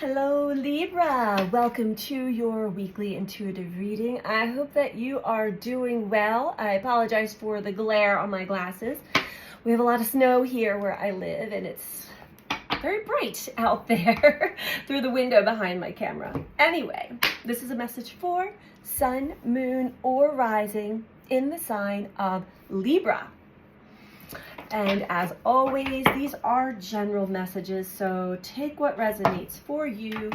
Hello Libra, welcome to your weekly intuitive reading. I hope that you are doing well. I apologize for the glare on my glasses. We have a lot of snow here where I live and it's very bright out there through the window behind my camera. Anyway, this is a message for Sun, Moon, or Rising in the sign of Libra. And as always, these are general messages, so take what resonates for you,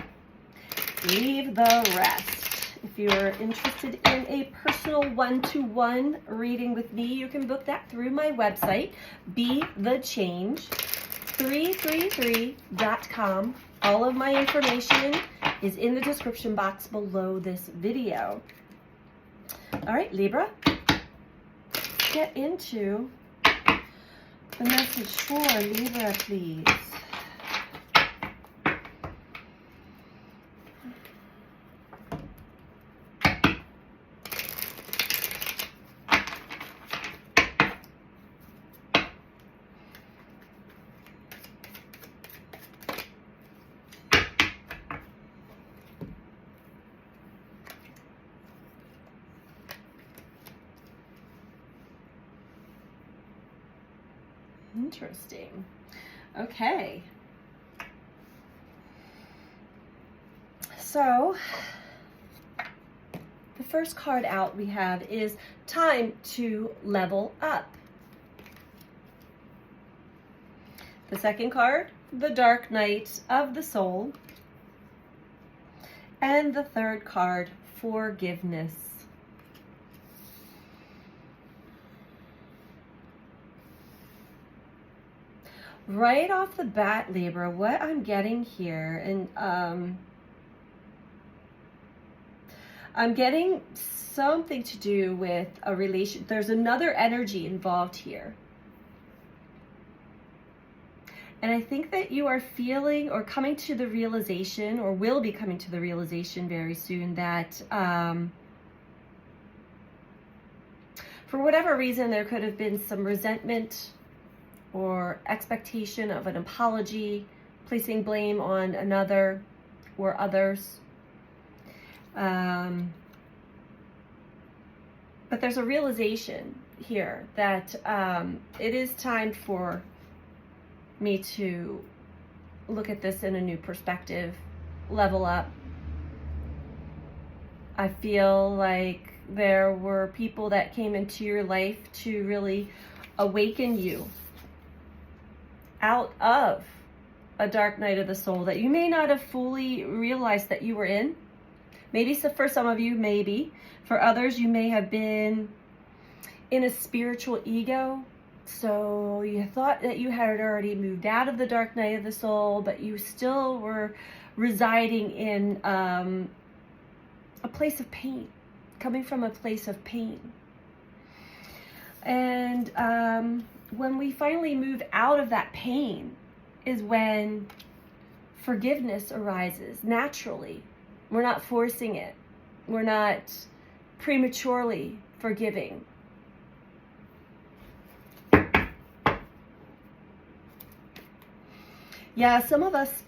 leave the rest. If you're interested in a personal one-to-one reading with me, you can book that through my website, BeTheChange333.com. All of my information is in the description box below this video. All right, Libra, get into the message for Libra, please. Interesting. Okay. So, the first card out we have is time to level up. The second card, the Dark Night of the Soul. And the third card, forgiveness. Right off the bat, Libra, what I'm getting here, and I'm getting something to do with a relation. There's another energy involved here. And I think that you are feeling or coming to the realization, or will be coming to the realization very soon, that for whatever reason, there could have been some resentment or expectation of an apology, placing blame on another or others. But there's a realization here that it is time for me to look at this in a new perspective, level up. I feel like there were people that came into your life to really awaken you out of a dark night of the soul that you may not have fully realized that you were in. Maybe so, for some of you, maybe. For others, you may have been in a spiritual ego. So you thought that you had already moved out of the dark night of the soul, but you still were residing in a place of pain, coming from a place of pain. And when we finally move out of that pain is when forgiveness arises naturally. We're not forcing it. We're not prematurely forgiving. Yeah, some of us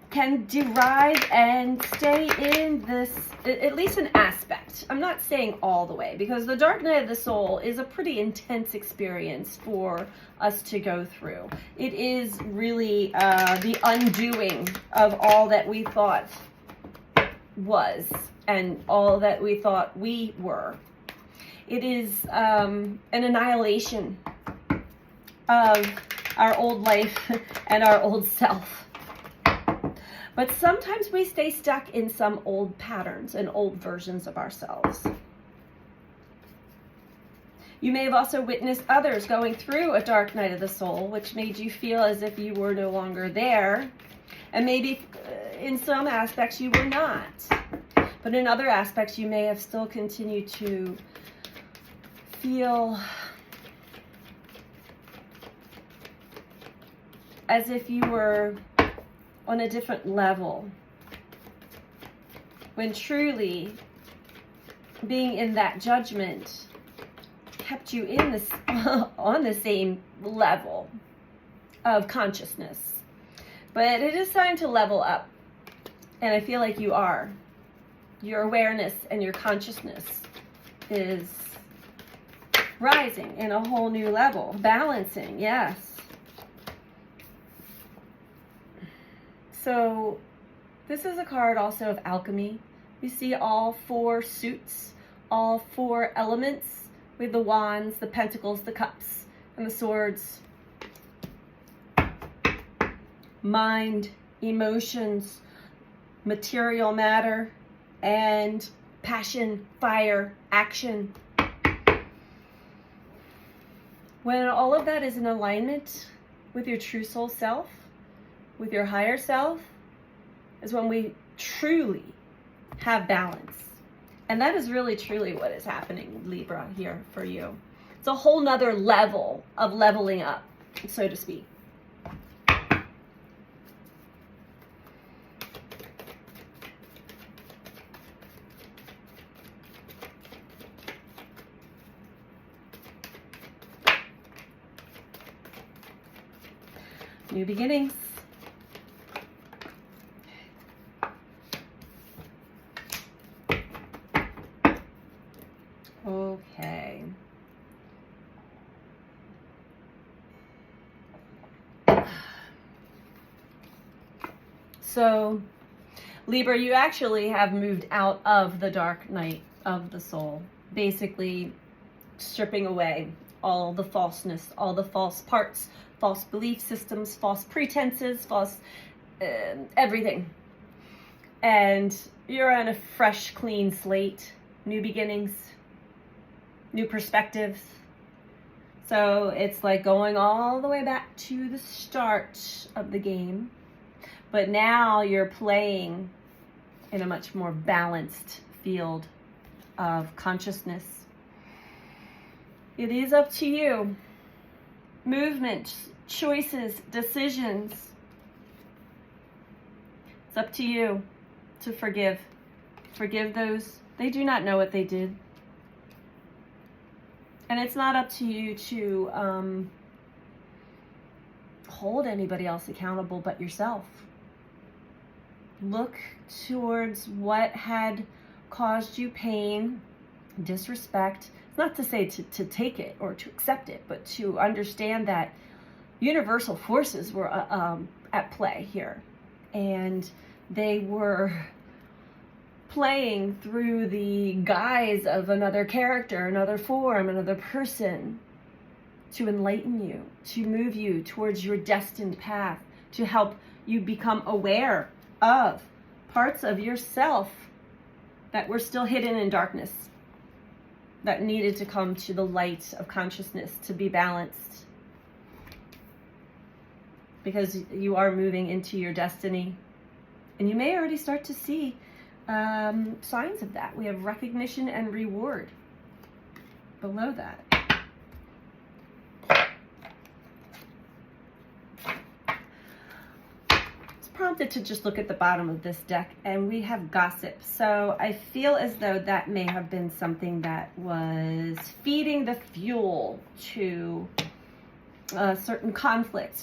can derive and stay in this, at least an aspect. I'm not saying all the way, because the dark night of the soul is a pretty intense experience for us to go through. It is really the undoing of all that we thought was and all that we thought we were. It is an annihilation of our old life and our old self. But sometimes we stay stuck in some old patterns and old versions of ourselves. You may have also witnessed others going through a dark night of the soul, which made you feel as if you were no longer there. And maybe in some aspects you were not. But in other aspects you may have still continued to feel as if you were on a different level, when truly being in that judgment kept you in this on the same level of consciousness. But it is time to level up. And I feel like you are. Your awareness and your consciousness is rising in a whole new level. Balancing, yes. So this is a card also of alchemy. You see all 4 suits, all 4 elements with the wands, the pentacles, the cups, and the swords. Mind, emotions, material matter, and passion, fire, action. When all of that is in alignment with your true soul self, with your higher self, is when we truly have balance. And that is really truly what is happening, Libra, here for you. It's a whole nother level of leveling up, so to speak. New beginnings. Okay. So, Libra, you actually have moved out of the dark night of the soul, basically stripping away all the falseness, all the false parts, false belief systems, false pretenses, false everything. And you're on a fresh, clean slate, new beginnings, new perspectives. So it's like going all the way back to the start of the game. But now you're playing in a much more balanced field of consciousness. It is up to you. Movement, choices, decisions. It's up to you to forgive. Forgive those. They do not know what they did. And it's not up to you to hold anybody else accountable but yourself. Look towards what had caused you pain, disrespect. It's not to say to take it or to accept it, but to understand that universal forces were at play here. And they were playing through the guise of another character, another form, another person to enlighten you, to move you towards your destined path, to help you become aware of parts of yourself that were still hidden in darkness, that needed to come to the light of consciousness to be balanced. Because you are moving into your destiny. And you may already start to see signs of that. We have recognition and reward below that. It's prompted to just look at the bottom of this deck, and we have gossip. So I feel as though that may have been something that was feeding the fuel to a certain conflict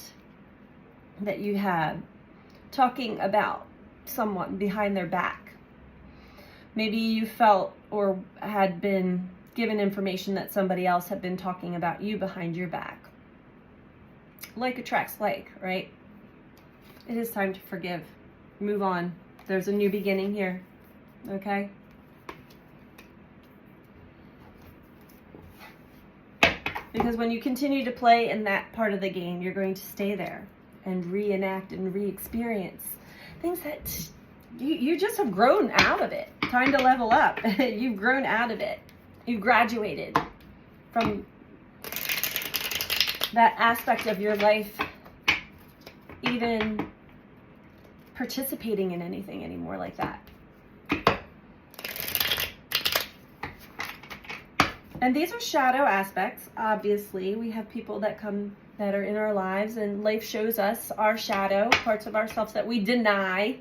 that you had, talking about someone behind their back. Maybe you felt or had been given information that somebody else had been talking about you behind your back. Like attracts like, right? It is time to forgive. Move on. There's a new beginning here. Okay? Because when you continue to play in that part of the game, you're going to stay there and reenact and re-experience things that you just have grown out of it. Time to level up. You've grown out of it. You've graduated from that aspect of your life, even participating in anything anymore like that. And these are shadow aspects. Obviously, we have people that come that are in our lives, and life shows us our shadow, parts of ourselves that we deny,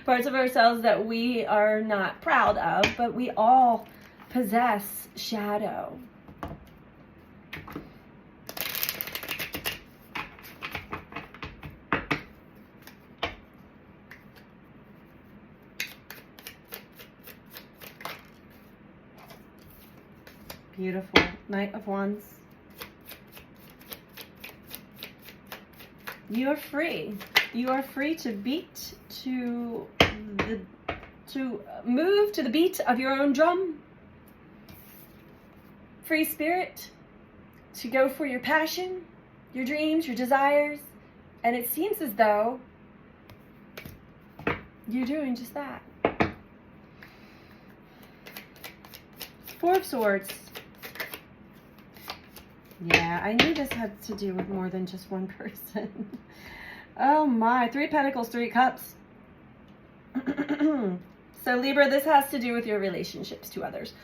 parts of ourselves that we are not proud of, but we all possess shadow. Beautiful. Knight of Wands. You are free. You are free to move to the beat of your own drum. Free spirit to go for your passion, your dreams, your desires. And it seems as though you're doing just that. Four of Swords. Yeah, I knew this had to do with more than just one person. Oh my, Three of Pentacles, Three of Cups. So Libra, this has to do with your relationships to others.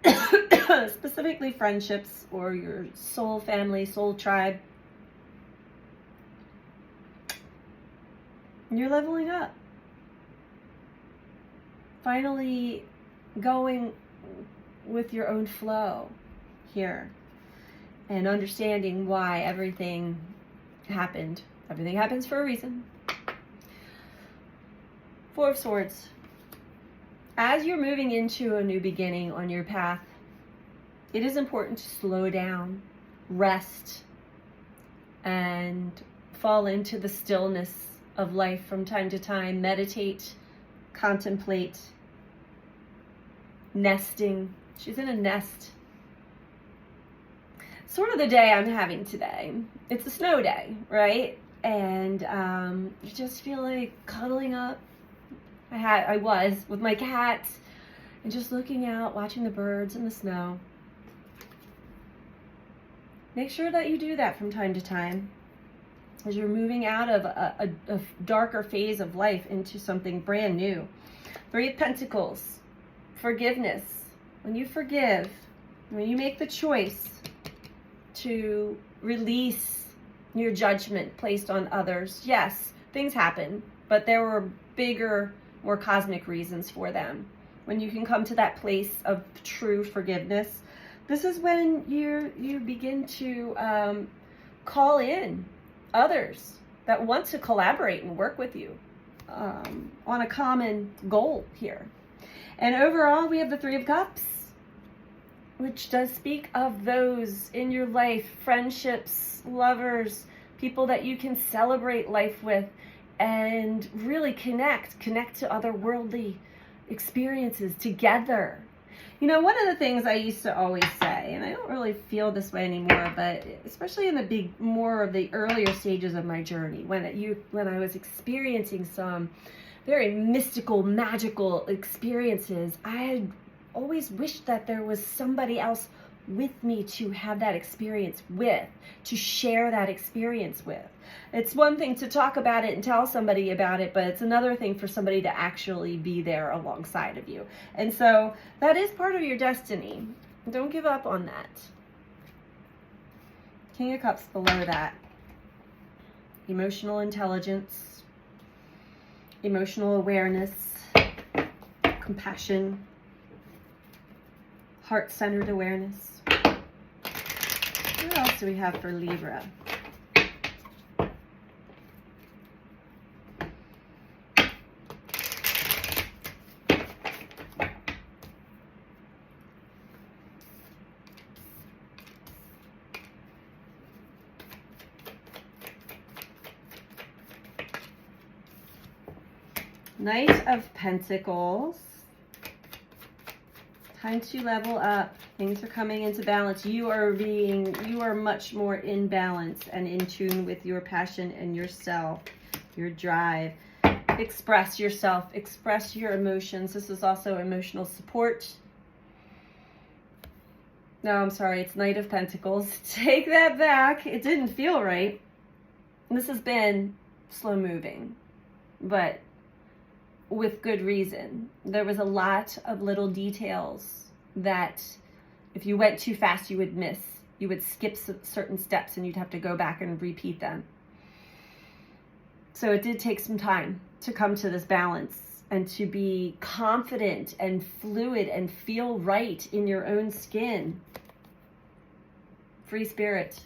Specifically friendships or your soul family, soul tribe. You're leveling up. Finally going with your own flow here and understanding why everything happened. Everything happens for a reason. Four of Swords. As you're moving into a new beginning on your path, it is important to slow down, rest, and fall into the stillness of life from time to time. Meditate, contemplate, nesting. She's in a nest. Sort of the day I'm having today. It's a snow day, right? And you just feel like cuddling up. I was with my cat and just looking out, watching the birds and the snow. Make sure that you do that from time to time as you're moving out of a darker phase of life into something brand new. Three of Pentacles, forgiveness. When you forgive, when you make the choice to release your judgment placed on others, yes, things happen, but there were bigger, more cosmic reasons for them. When you can come to that place of true forgiveness, this is when you begin to call in others that want to collaborate and work with you on a common goal here. And overall, we have the Three of Cups, which does speak of those in your life, friendships, lovers, people that you can celebrate life with and really connect to otherworldly experiences together. You know, one of the things I used to always say, and I don't really feel this way anymore, but especially in the more of the earlier stages of my journey, when I was experiencing some very mystical, magical experiences, I had always wished that there was somebody else with me to have that experience with, to share that experience with. It's one thing to talk about it and tell somebody about it, but it's another thing for somebody to actually be there alongside of you. And so that is part of your destiny. Don't give up on that. King of Cups below that. Emotional intelligence, emotional awareness, compassion, heart-centered awareness. What else do we have for Libra? Knight of Pentacles. Time to level up. Things are coming into balance. You are much more in balance and in tune with your passion and yourself, your drive. Express yourself, express your emotions. This is also emotional support. No, I'm sorry, it's Knight of Pentacles. Take that back. It didn't feel right. This has been slow moving, but with good reason. There was a lot of little details that if you went too fast, you would miss. You would skip certain steps and you'd have to go back and repeat them. So it did take some time to come to this balance and to be confident and fluid and feel right in your own skin. Free spirit.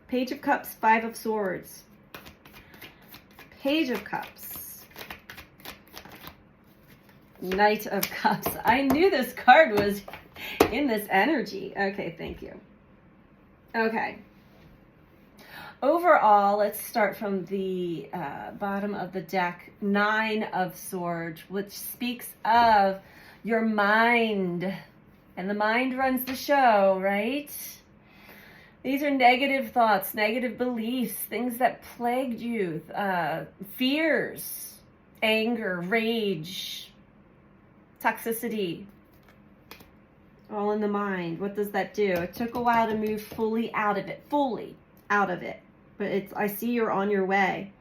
Page of Cups, Five of Swords. Page of Cups. Knight of Cups. I knew this card was in this energy. Okay, thank you. Okay. Overall, let's start from the bottom of the deck. 9 of Swords, which speaks of your mind. And the mind runs the show, right? These are negative thoughts, negative beliefs, things that plagued you, fears, anger, rage, toxicity, all in the mind. What does that do? It took a while to move fully out of it, but I see you're on your way.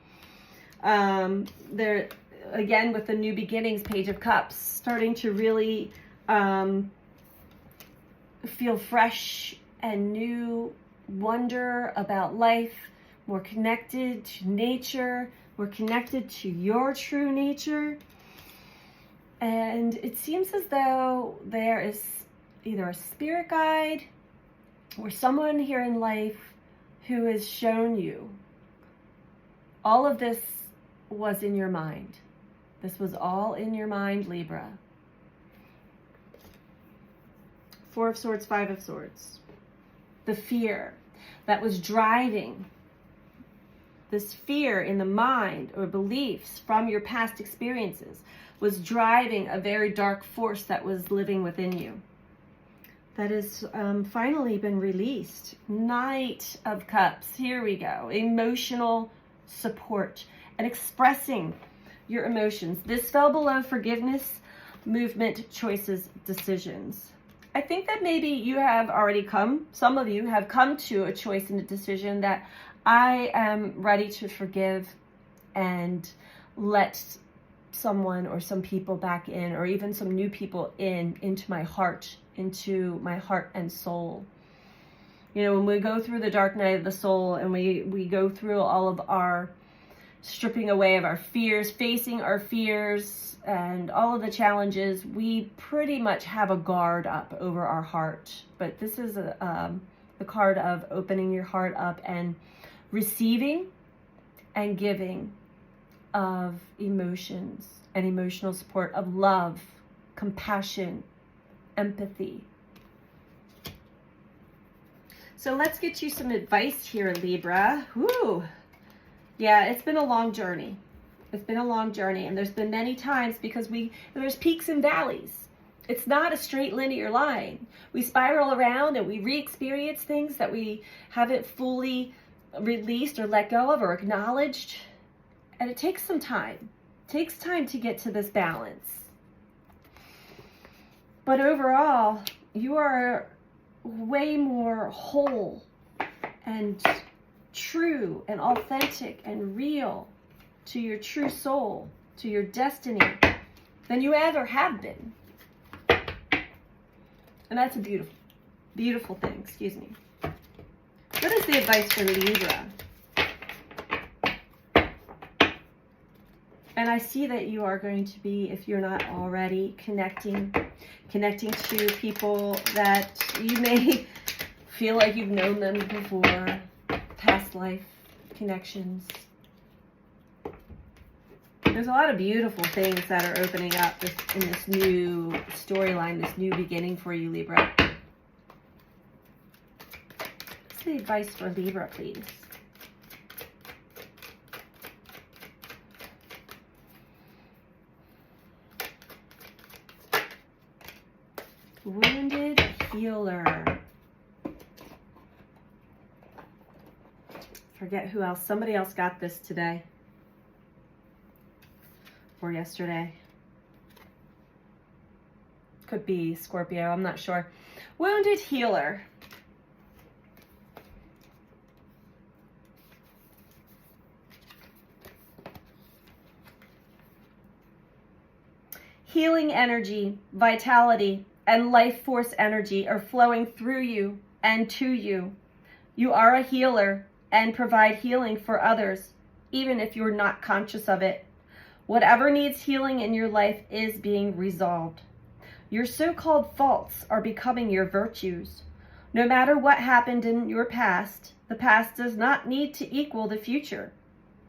There, again, with the New Beginnings, Page of Cups, starting to really feel fresh and new, wonder about life, more connected to nature, more connected to your true nature. And it seems as though there is either a spirit guide or someone here in life who has shown you. All of this was in your mind. This was all in your mind, Libra. 4 of Swords, 5 of Swords. The fear that was driving, this fear in the mind or beliefs from your past experiences was driving a very dark force that was living within you. That has finally been released. Knight of Cups. Here we go. Emotional support and expressing your emotions. This fell below forgiveness, movement, choices, decisions. I think that maybe you have already some of you have come to a choice and a decision that I am ready to forgive and let someone or some people back in, or even some new people into my heart and soul. You know, when we go through the dark night of the soul and we go through all of our stripping away of our fears, facing our fears and all of the challenges, we pretty much have a guard up over our heart. But this is the card of opening your heart up and receiving and giving of emotions and emotional support, of love, compassion, empathy. So let's get you some advice here, Libra. Woo! Yeah, it's been a long journey. It's been a long journey, and there's been many times because there's peaks and valleys. It's not a straight linear line. We spiral around and we re-experience things that we haven't fully released or let go of or acknowledged. And it takes some time. It takes time to get to this balance. But overall, you are way more whole and true and authentic and real to your true soul, to your destiny, than you ever have been. And that's a beautiful, beautiful thing. Excuse me. What is the advice for Libra? And I see that you are going to be, if you're not already, connecting to people that you may feel like you've known them before, past life connections. There's a lot of beautiful things that are opening up in this new storyline, this new beginning for you, Libra. What's the advice for Libra, please? Wounded healer. Forget who else. Somebody else got this today. Or yesterday. Could be Scorpio, I'm not sure. Wounded healer. Healing energy, vitality, and life force energy are flowing through you and to you. You are a healer and provide healing for others, even if you're not conscious of it. Whatever needs healing in your life is being resolved. Your so-called faults are becoming your virtues. No matter what happened in your past, the past does not need to equal the future.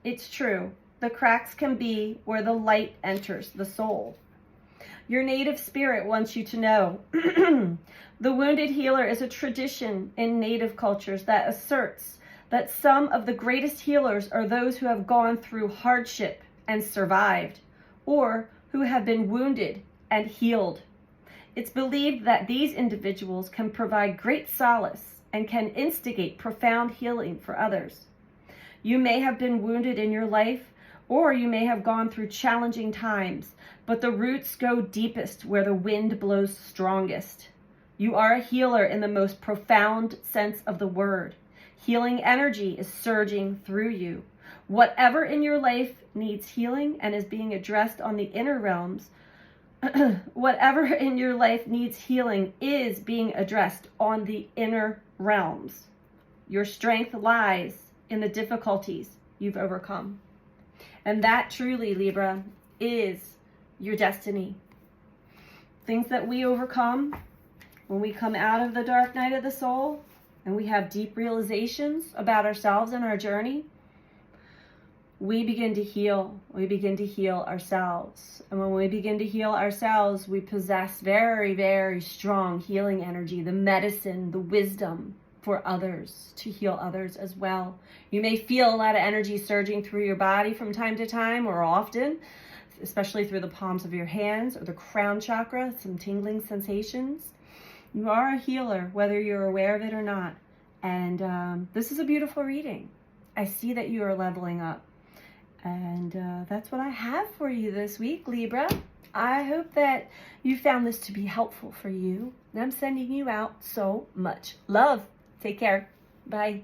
It's true, the cracks can be where the light enters the soul. Your native spirit wants you to know. The wounded healer is a tradition in native cultures that asserts that some of the greatest healers are those who have gone through hardship and survived, or who have been wounded and healed. It's believed that these individuals can provide great solace and can instigate profound healing for others. You may have been wounded in your life, or you may have gone through challenging times, but the roots go deepest where the wind blows strongest. You are a healer in the most profound sense of the word. Healing energy is surging through you. Whatever in your life needs healing and is being addressed on the inner realms, whatever in your life needs healing is being addressed on the inner realms. Your strength lies in the difficulties you've overcome. And that truly, Libra, is your destiny. Things that we overcome when we come out of the dark night of the soul and we have deep realizations about ourselves and our journey, we begin to heal. We begin to heal ourselves. And when we begin to heal ourselves, we possess very, very strong healing energy, the medicine, the wisdom for others, to heal others as well. You may feel a lot of energy surging through your body from time to time, or often, especially through the palms of your hands or the crown chakra, some tingling sensations. You are a healer, whether you're aware of it or not. And this is a beautiful reading. I see that you are leveling up. And that's what I have for you this week, Libra. I hope that you found this to be helpful for you. And I'm sending you out so much love. Take care. Bye.